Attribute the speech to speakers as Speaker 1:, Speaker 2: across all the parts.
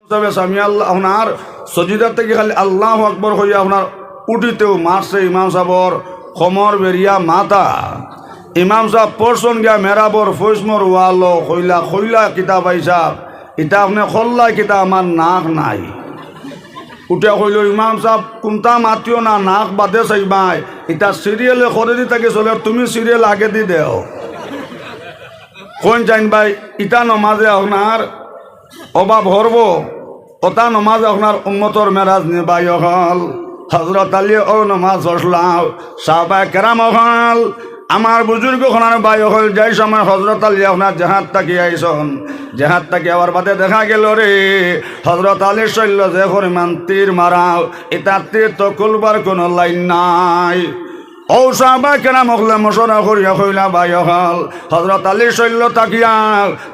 Speaker 1: তবে সামি আল্লাহ আপনার সজিদার থেকে খালি আল্লাহু আকবর হইয়া আপনার উঠিতেও মারছে ইমাম সাহর খমর বেরিয়া মাথা ইমাম সাহেব পড়ছন গিয়া মেরাবর ফৈসমর ওয়ালো খইলা খইলা কিতাব আইসা এটা আপনি খল্লা কিতা আমার নাক নাই উঠে কইল ইমাম সাহেব কোনটা মাতিও না নাক বাদে চাইবাই এটা সিরিয়ালে করে দি থাকে চলে তুমি সিরিয়াল আগে দি দেও কোন জান ভাই ইটা নমাজে আপনার অভাব হরব ওটা নমাজ আপনার উম্মতর মেরাজ নিবাই হল হজরত আলী ও নমাজ হসলাম সাহাবায়ে কেরাম হল আমার বুজুর্গ খনার বাই হল যাই সময় হজরত আলী আপনার জাহাজ তাকি আইসন জাহাজ তাকি আবার বাদে দেখা গেল রে হজরত আলীর শৈল্য যে পরিমাণ তীর মারাও এটা তীর তো খুলবার কোনো লাইন নাই ও সাহাবায়ে কেরাম হলে মশরা করিয়া কইলা বাই হল হজরত আলীর শৈল্য তাকিয়া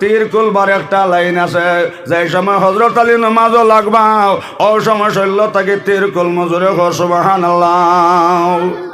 Speaker 1: তীর খুলবার একটা লাইন আছে যে সময় হজরত আলী নমাজও লাগবাও ও সময় শৈল্য তাকে তীর খুল মজুরে সুবহানাল্লাহ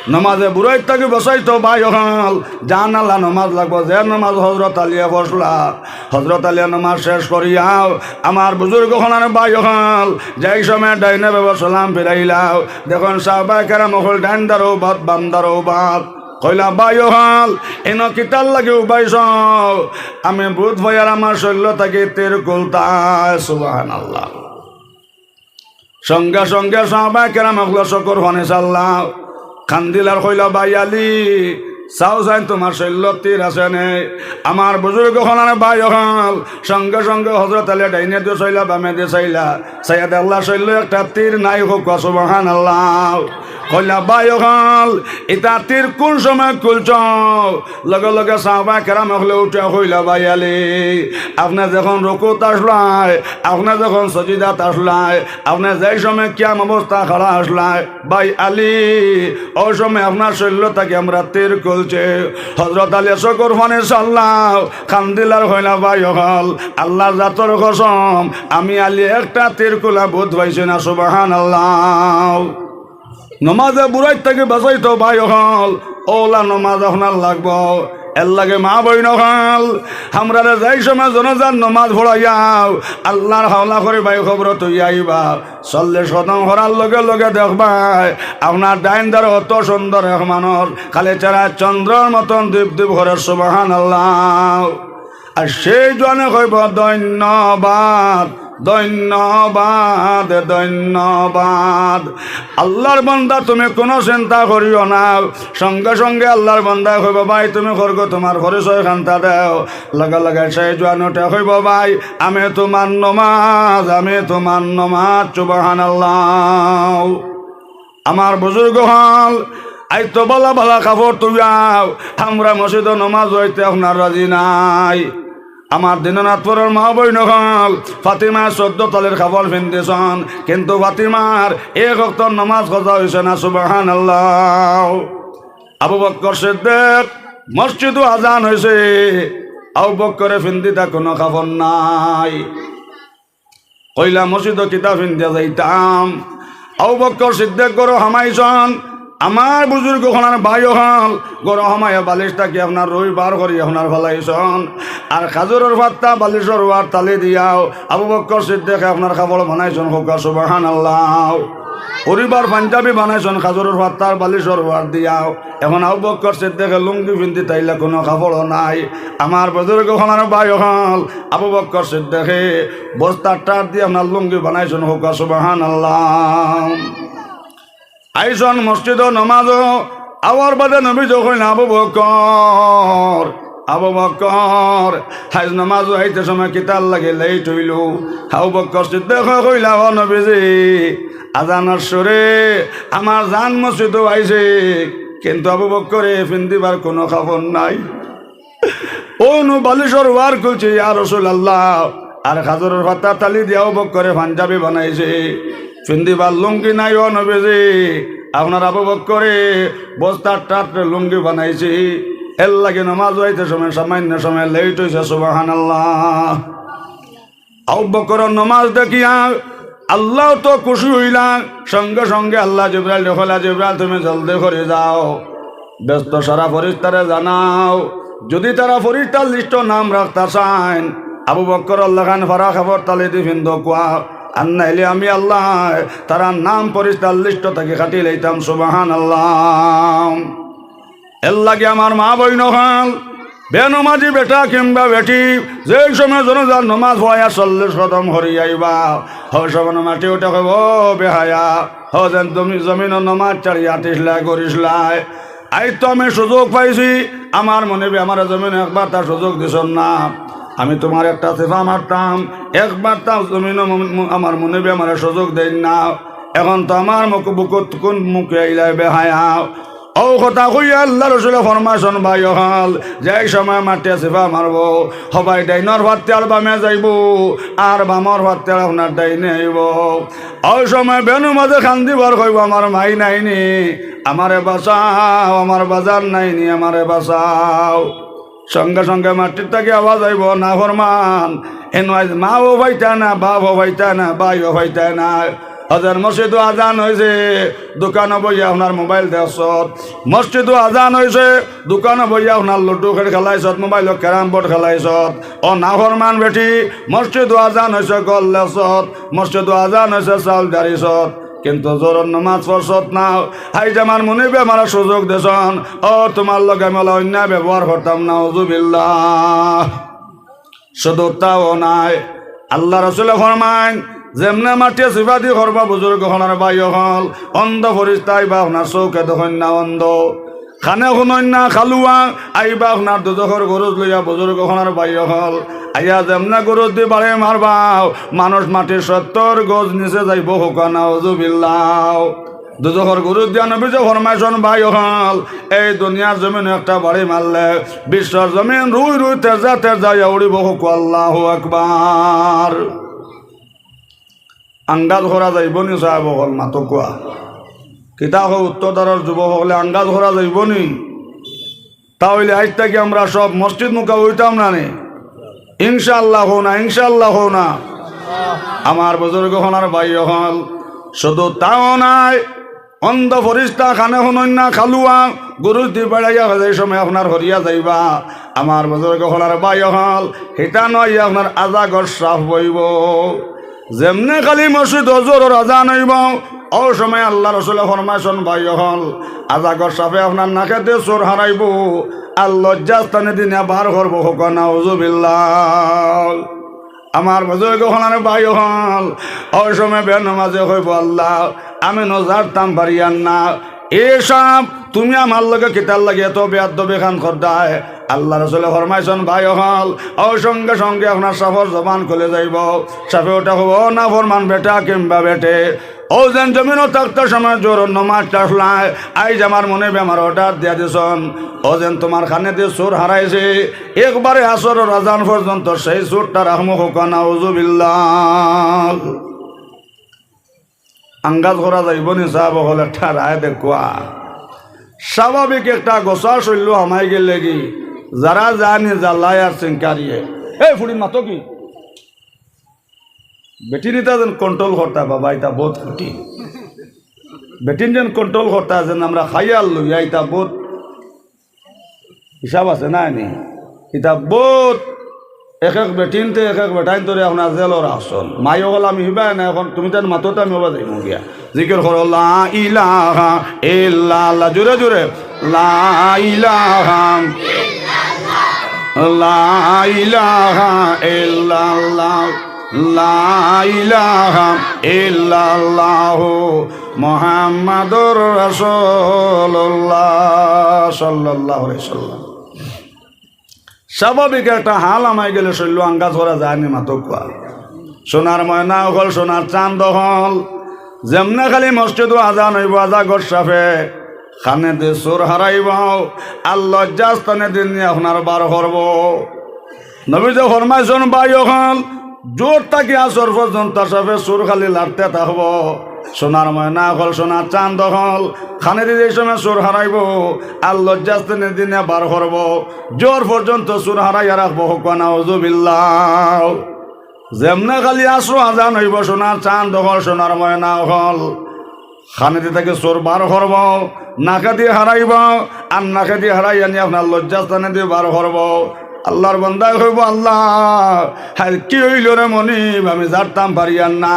Speaker 1: নমাজে বুড়াই তাকে বসাইতো ভাই হল জান আল্লাহ নমাজ লাগবো যে নমাজ হজরত আলিয়া বসলা হজরত আলিয়া নমাজ শেষ করিয়াও আমার বুজুর্গ খনার ভাই হল যাই সময় ডাইনে বাবা সালাম ফিরাইলাও দেখুন সাহাবায়ে কেরাম হল ডাইন দারো বাদ বাম দারো বাদ কইলা ভাই হল এন কিতাল লাগে উবাইস আমি বুধ ভাইয়ার আমার শৈল্য তাকে তীর কুলতায় সুবহানাল্লাহ সঙ্গে সঙ্গে সাহাবায়ে কেরাম হল শকর হনে সাল্লাহ খান্দিলার কইলা ভাই আলী চাও যাই তোমার শৈল্য তীর আছে নে আমার বুজুর্গ খনার ভাই হল সঙ্গে সঙ্গে হজরত আলী ডাইনে দিয়ে চাইলা বামে দিয়ে চাইলা সাইয়াদ আল্লাহ শৈল্য একটা তীর নাই হোক সুবহানাল্লাহ কইলা ভাই হল এটা তীর কোন সময় খুলছ লগে লগে সাহাবায়ে কেরাম হলে উঠে কইলা ভাই আলী আপনার যখন রুকুত আসলাই আপনার যখন সজিদাত আসলাই আপনার যেই সময় কিয়াম অবস্থা খাড়া আসলাই ভাই আলী ওই সময় আপনার শৈল্য তাকে আমরা তীর খুলছে হজরত আলী শকর ফানে সাল্লাহ খান্দিলার হইলা ভাই হল আল্লাহ জাতর কসম আমি আলী একটা তীর খুলা বোধ পাইছি না সুবহানাল্লাহ নমাজে বুড়াই থেকে বাঁচাইতো ভাই হল ওলা নমাজ আপনার লাগবো এর লাগে মা বইন হল আমরা যাই সময় জনজান নমাজ ভরাইয়াও আল্লাহর হাওলা করে ভাই খবর তুই আইবা 40 কদম হরার লগে লগে দেখবাই আপনার ডাইন দ্বারা অত সুন্দর এক মানুষ খালি চেরা চন্দ্রের মতন দীপ দীপ ঘরে সুবহানাল্লাহ আর সেই জনে কইব ধন্যবাদ ধন্যবাদ ধন্যবাদ আল্লাহর বান্দা তুমি কোনো চিন্তা করিও না সঙ্গে সঙ্গে আল্লাহর বান্দা কইব ভাই তুমি করগো তোমার পরিচয় খান্তা দেও লগে লগে সেই জোয়ানোটা কইব ভাই আমি তোমার নমাজ সুবহানাল্লাহ আমার বুজুর্গ হল আই তো বলা বলা কাপড় তুইয়াও আমরা মসজিদ নমাজ হইতে আপনার রাজি নাই আমার দিননাথপুরের মা বইন হল ফাতিমা 14 তলের কাপড় পিন্ধিছন কিন্তু ফাতিমার এক ওয়াক্ত নামাজ কথা হয়েছে না সুবহানাল্লাহ আবু বকর সিদ্দিক মসজিদে আজান হয়েছে আবু বকরে পিন্ধিতা কোনো কাপড় নাই কইলা মসজিদ কিতা পিন্ধিয়া যাইতাম আবু বকর সিদ্দিক গরো হামাইছন আমার বুজুর্গ খনার ভাই হল গরো হামাইয়া বালিশটা কি আপনার রবিবার করি আপনার ফলাইছন আর খাজুরের ভাতটা বালিশের ওয়ার তালে দিয়াও আবু বকর সিদ্দিক আপনার খাবার বানাইছন হোক সুবহানাল্লাহ পরিবার পাঞ্জাবি বানাইছন খাজুরের ভাতটার বালিশের ওয়ার দিয়াও এখন আবু বকর সিদ্দিকের লুঙ্গি পিন্ধি তাইলে কোনো খাবারও নাই আমার বুজুর্গ খনার ভাই হল আবু বকর সিদ্দিকে বস্তার টার দিয়ে আপনার লুঙ্গি বানাইছন হোক সুবহানাল্লাহ আইসন মসজিদ নমাজ আওয়ার বাদে নবী যখন আবু বকর হাজ নমাজ আইতে সময় কিতাল লাগে লেট হইল আবু বকর সিদ্দিক কইলা ও নবীজি আজানের সুরে আমার জান মসজিদ আইছে কিন্তু আবু বকরে পিন্দিবার কোনো খবর নাই ও নু বালিশর ওয়ার খুলছে ইয়া রাসূলুল্লাহ আর খাজুরের পাতা তালি দিয়ে আবু বকরে পাঞ্জাবি বানাইছে পিন্দিবার লুঙ্গি নাই ও নবীজি আপনার আবু বকরে বস্তার টাটে লুঙ্গি বানাইছি এর লাগে নামাজ হইতে সময় সামান্য সময় লেট হয়েছে সুবহানাল্লাহ আবু বকরের নামাজ দেখিয়া আল্লাহ তো খুশি হইলাম সঙ্গে সঙ্গে আল্লাহ জিবরাইল দেখলা জিবরাইল তুমি জলদি করে যাও ব্যস্ত সারা ফেরেশতারে জানাও যদি তারা ফেরেশতার লিস্ট নাম রাখতে চান আবু বকর আল্লাহ খান ফারা খবর তালে দি ফিন্দ কোয়া আর নাইলে আমি আল্লাহ তারা নাম পরিষ্কার লিস্ট থেকে কাটি লইতাম সুবহানাল্লাহ। এর লাগে আমার মা বইন হল বেনমাজি বেটা কিংবা বেটি যে সময় জনজার নমাজ হয় 40 কদম হরি আইবা হসবন মাটি ওটা কব বেহায়া হজেন তুমি জমিন নমাজ চারিয়া টিসলা করিসলাই আই তো আমি সুযোগ পাইছি আমার মনে আমার জমিন একবার তার সুযোগ দিস না আমি তোমার একটা সেফা মারতাম একবার তার জমিন আমার মনে আমার সুযোগ দেন না এখন তো আমার মুখ বুকুত কোন মুখে আইলাই বেহায়া ও কথা কইয়া আল্লাহ রসুলের ফরমাশন ভাই হল যে সময় মাঠে সেফা মারব সবাই ডাইনর ভাতে আর বামে যাইব আর বামর ভাতে আপনার ডাইনে আইব ওই সময় বেনু মাঝে খান্দিবার কইব আমার মাই নাইনি আমারে বাঁচাও আমার বাজার নাইনি আমারে বাঁচাও সঙ্গে সঙ্গে মাটির থেকে আওয়াজ আইব না ফরমান এন মাও ভাইতা না বাপও ভাইতা না ভাইও ভাইতা না হাজার মসজিদও আজান হয়েছে দোকানে বইয়া আপনার মোবাইল দেখছত মসজিদও আজান হয়েছে দোকানে বইয়া আপনার লুডু খেলাইছত মোবাইল ক্যারাম বোর্ড খেলাইছত ও নাফরমান বেটি মসজিদও আজান হয়েছে গল লেছত মসজিদও আজান হয়েছে চাউল দাঁড়িছত কিন্তু জোরন নমাজ পড়ছত না হাই জামার মনে আমার সুযোগ দেশন ও তোমার লগে মেলা অন্যায় ব্যবহার করতাম না উযুবিল্লাহ। শুধু তাও নাই আল্লাহ রাসূল ফরমান যেমনে মাটিয়ে সিফাতি করবা বুজুর্গ হলার বাই হল অন্ধ ফরিস্তাই বা আপনার চৌকে দেখেন না অন্ধ খানে শুনন না খালুয়া আইবা আপনার দুজখর গরুজ লইয়া বুজুর্গ হলার বাই হল আইয়া যেমনে গরুজ দি বাড়ে মারবাও মানুষ মাটির 70 গজ নিচে যাইব হুকানা উযুবিল্লাহ। দুজখর গরুজ দিয়া নবী যে ফরমাইশন ভাই হল এই দুনিয়ার জমিন একটা বাড়ি মারলে বিশ্বর জমিন রুই রুই তেজা তেজা উড়িব হুক আল্লাহু আকবার। আঙ্গাজ ঘোরা যাইব নি সাহেব হল মাতো কোয়া কিতা হোক উত্তরদারের যুবক হলে আঙ্গাজ ঘোরা যাইব নি তাহলে আজ থেকে আমরা সব মসজিদ মুখা হইতাম না নে ইনশাআল্লাহ হো না ইনশাআল্লাহ হো না আমার বুজুর্গ হনার ভাই হল শুধু তাও নাই অন্ধ ফরিস্তা খানে শুনন না খালুয়া গরু দি বেড়াইয়া যে সময় আপনার হরিয়া যাইবা আমার বুজুর্গ হনার ভাই হল হিতা নয় আপনার আজাগর সাফ বইব যেমনে খালি মসজিদ হজুর আজান হইব ও সময় আল্লাহ রসুল ফরমাইশন ভাই হল আজাগর সাফে আপনার নাকেতে চোর হারাইব আর লজ্জাস্থানে দিনে বার করব হুকানা উযুবিল্লাহ। আমার বুজুর্গ হলার ভাই হল ওই সময় বেনমাজে হইব আল্লাহ আমি নজারতাম পারিয়ান না এসব তুমি আমার লগে কিতার লাগে এত বেয়াদবি খান করদায় আল্লাহ রসুল ফরমাইশন ভাই হল ও সঙ্গে সঙ্গে আপনার সাফর জবান খুলে যাইব সাফে ওটা হব না ফরমান বেটা কিংবা বেটে ও যেন জমিনও থাকতে সময় জোর নমাজ টাসলায় আইজ আমার মনে বেমার অর্ডার দিয়া দিছন ও যেন তোমার খানে দিয়ে চোর হারাইছে একবারে আসর রাজান পর্যন্ত সেই চোরটা রাহমু হুকানা উযুবিল্লাহ। আঙ্গাজ করা যাইব নি সাহেব হল একটা রায় দেখুয়া স্বাভাবিক একটা গোসা শৈল্য আমায় গেলে কি যারা জানি জ্বালায় আর চিনকারিয়ে এই ফুড়ির মাতো কি বেটি নিতা যেন কন্ট্রোল করতা বাবা এটা বহুত কঠিন বেটিন যেন কন্ট্রোল করতা যেন আমরা খাইয়াল লইয়া এটা বহুত হিসাব আছে না নি এটা বহুত এক এক বেটিনতে এক এক বেটাইন তোরে আপনার জেলর আসল মাই হল আমি হিবাই না এখন তুমি তার মাতোতে আমি হবা যাইব গিয়া জিকির করো লা ইলাহা ইল্লাল্লাহ জোরে জোরে লা ইলাহা লা ইলাহা ইল্লাল্লাহ লা ইলাহা ইল্লাল্লাহ মুহাম্মাদুর রাসূলুল্লাহ সাল্লাল্লাহু আলাইহি ওয়াসাল্লাম। স্বাভাবিক একটা হাল আমায় গেলে শৈল্য আঙ্গাজ করা যায়নি মাতকুয়া সোনার ময়না হল সোনার চাঁদ হল যেমনে খালি মসজিদ আজান হইব আজাগর সাফে খানে দিয়ে চোর হারাইব আর লজ্জাস্থানে দিন আপনার বার করব নবী যে ফরমাইশন ভাই হল জোর থাকি আসর পর্যন্ত সাফে চোর খালি লাড়তে থাকব সোনার ময়না হল সোনার চাঁদ হল খানে দিয়ে এই সময় চোর হারাইব আর লজ্জাস্থানে দিনে বার করব জোর পর্যন্ত চোর হারাইয়া রাখবো হুকানা উযুবিল্লাহ। যেমনে খালি আসর আজান হইব সোনার চাঁদ হল সোনার ময়না হল খানে দিয়ে থেকে চোর বার করব নাকে দিয়ে হারাইব আর নাকে দিয়ে হারাই আনি আপনার লজ্জাস্থানে দিয়ে বার করব আল্লাহর বান্দায় হইব আল্লাহ হ্যাঁ কি হইল রে মনিব আমি জানতাম পারিয়ান না।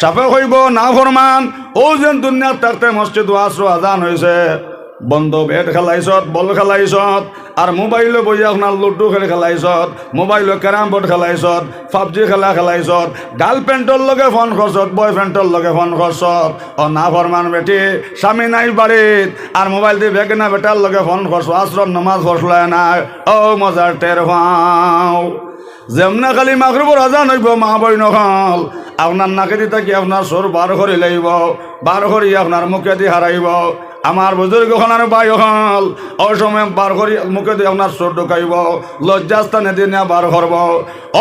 Speaker 1: সাপে হইব না ফরমান ও যেন দুনিয়ার থাকতে মসজিদ ওয়াজর আজান হয়েছে বন্ধ বেট খেলাইছত বল খেলাইছত আর মোবাইলে বই আপনার লুডু খেলাইছত মোবাইলে ক্যারাম বোর্ড খেলাইছত পাবজি খেলাইছত গার্লফ্রেন্ডর লগে ফোন করছত বয়ফ্রেন্ডর লগে ফোন করছত ও না ফরমান বেটি স্বামী নাই বাড়িত আর মোবাইল দিয়ে বেগনা বেটার লগে ফোন করছো আশ্রম নমাজ পড়লাই না ও মজার টের পাও যেমনা খালি মাগরিবর আজান হইব মা বইন হল আপনার নাকেদি থাকি আপনার সর বার করে লাইব বার করি আপনার মুখে দিয়ে হারাইব আমার বুজুর্গ হলার বাই হল ওই সময় বার করি মুখে দিয়ে আপনার সর ঢুকাইব লজ্জাস্থানে দিয়ে বার করব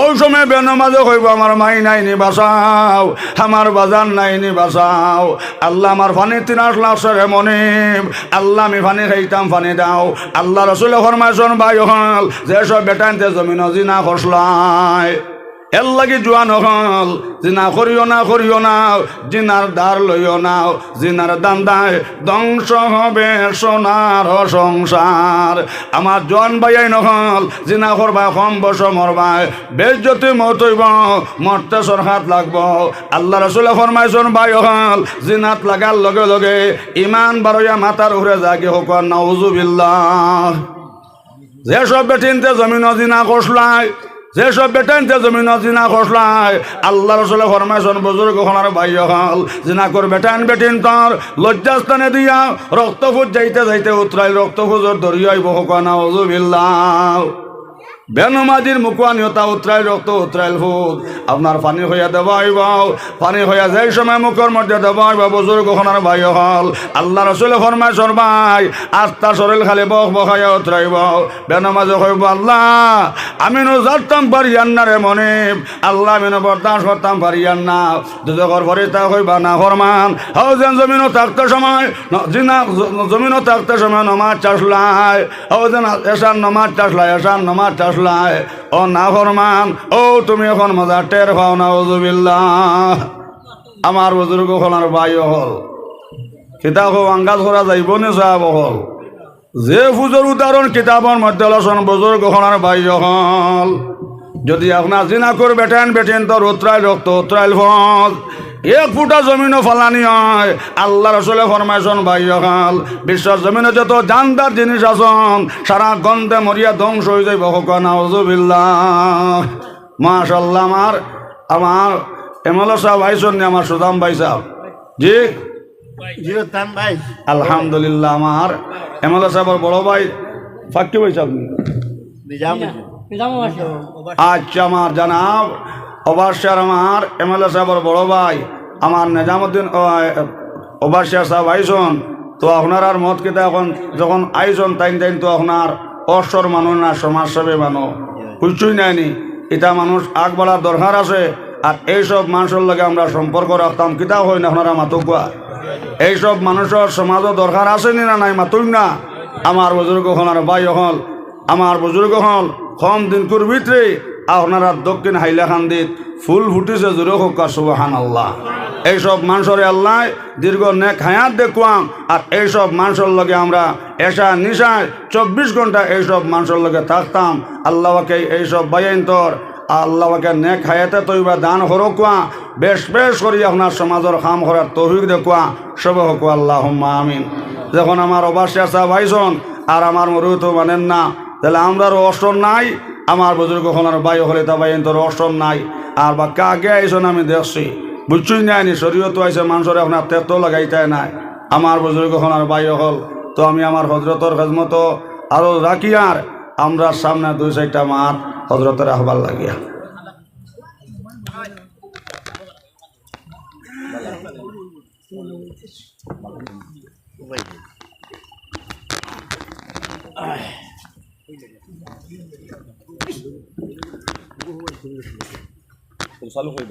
Speaker 1: ওই সময় বেনমাজে হইব আমার মাই নাইনি বাসাও আমার বাজার নাইনি বাসাও আল্লাহ আমার ফানি 3 লাখ সরে মনিব আল্লাহ আমি ফানি খাইতাম ফানি দাও আল্লাহ রসুল ফরমাইছেন বাই হল যেসব বেটাইতে জমিন জিনা খসলায় এর লাগে জোয়ান হল জিনা করিও না জিনার দ্বার লইও না জিনার দান্দায় ধ্বংস হবে সোনার সংসার আমার জোয়ান বাইয়াই নহল জিনা করবা কম বস মরবাই বেজ্জতি মত হইব মরতে সরহাত লাগব আল্লাহ রসুলে ফরমাইছেন বাই হল জিনাত লাগার লগে লগে ইমান বারইয়া মাথার উপরে জাগে হোক নাউজুবিল্লাহ যেসব বেটিনতে জমিন জিনা কষলায় যেসব বেটাইতে জমিন জিনা খসলায় আল্লাহ রসুলে ফরমাইছেন বুজুর্গ হলার ভাই হল জিনা কর বেটাইন বেটিন তোর লজ্জাস্থানে দিয়া রক্তফুট যাইতে উতরাইল রক্তফুজর দরিয়াই বহুক নাউজুবিল্লাহ বেনমাজির মুখোয়ানিয়তা উতরাইল রক্ত উতরাইল ফুট আপনার পানি হইয়া দেবাইব পানি হইয়া যেই সময় মুখের মধ্যে দেবাইব বুজুর্গ হলার ভাই হল আল্লাহ রসুলে ফরমাইছেন ভাই আস্তা শরীর খালি বহাইয়া উতরাইব বেনমাজে হইব আল্লাহ আমি জানতাম পারিয়ান না রে মনিব আল্লাহ আমি বরদাস্ত করতাম পারিয়ান না দুজকর ভরিতা হইবা না ফরমান হাও যেন জমিনও থাকতে সময় জমিনও থাকতে সময় নমাজ চাষলায় হাও যেন এসার নমাজ চাষলায় ও না ফরমান ও তুমি এখন মজা টের পাও নাউজুবিল্লাহ আমার বুজুর্গ হলার ভাই হল কিতাব আঙ্গাজ করা যাইব নে সাহেব হল যে ফুজোর উদাহরণ কিতাবের মধ্যে লসন বুজুর্গ হলার ভাই হল যদি আপনার জিনা করে বেটেন তোর উতরাইল রক্ত উতরাইল ফল এক ফুটা জমিনও ফালানি হয় আল্লাহ রসুলে ফরমাইছেন ভাই হল বিশ্বের জমিনে যত জানদার জিনিস আছেন সারা গন্ধে মরিয়া ধ্বংস হয়ে যাইব হোক নাউজুবিল্লাহ মাশাআল্লাহ আমার এমএলএ সাহেব আইসন নি আমার সুদাম ভাই সাহেব জি আলহামদুলিল্লাহ আমার এমএলএ সাহেবের বড় ভাই ফাঁকি ভাই আপনি আচ্ছা আমার জানাব ওবারশার আমার এমএলএ সাহেবের বড় ভাই আমার নিজামুদ্দিন ওবারশাহ সাহেব আইসন তো আপনার আর মত কিতা এখন যখন আইসন তাইন তো আপনার অসর মানুষ না সমাজসেবী মানুষ কিছুই নাইনি এটা মানুষ আগ বাড়ার দরকার আছে আর এইসব মানুষের লগে আমরা সম্পর্ক রাখতাম কিতা হয় না আপনারা মাতুকুয়া এইসব মানুষের সমাজও দরকার আসেনি না নাই মাতুই না আমার বুজুর্গ হল আর ভাই হল আমার বুজুর্গ হল কম দিন ভিতরে আপনারা দক্ষিণ হাইলাকান্দিত ফুল ফুটিছে জোরে হোক সুবহানাল্লাহ এইসব মানুষের আল্লাহ দীর্ঘ নেক হায়াত দেখুয়াম আর এইসব মানুষের লগে আমরা এসা নিশায় 24 ঘন্টা এইসব মানুষের লগে থাকতাম আল্লাহকে এইসব বাইন্তর আল্লাহকে নেক হায়াতে তৈবা দান হরকুয়া বেশ করি আপনার সমাজের কাম করার তৌফিক দেখুয়া সব হোক আল্লাহুম্মা আমিন যখন আমার ওবারশাহ সাহেব আইসন আর আমার মরু তো মানেন না তাহলে আমরার অস্টর নাই আমার বুজুর্গ হলার বায়ু হলে তা বাইন্তর অস্টর নাই আর বা কাকে আইসন আমি দেখছি বুঝছুই নাইনি শরীয়ত আইসে মানুষের আপনার তেতো লাগাইতে নাই আমার বুজুর্গ হলার বায়ু হল তো আমি আমার হজরতর খেজমত আরো রাখি আর আমরা সামনে 2-4টা মার হজরতের আহ্বার লাগিয়া চালু হয়ে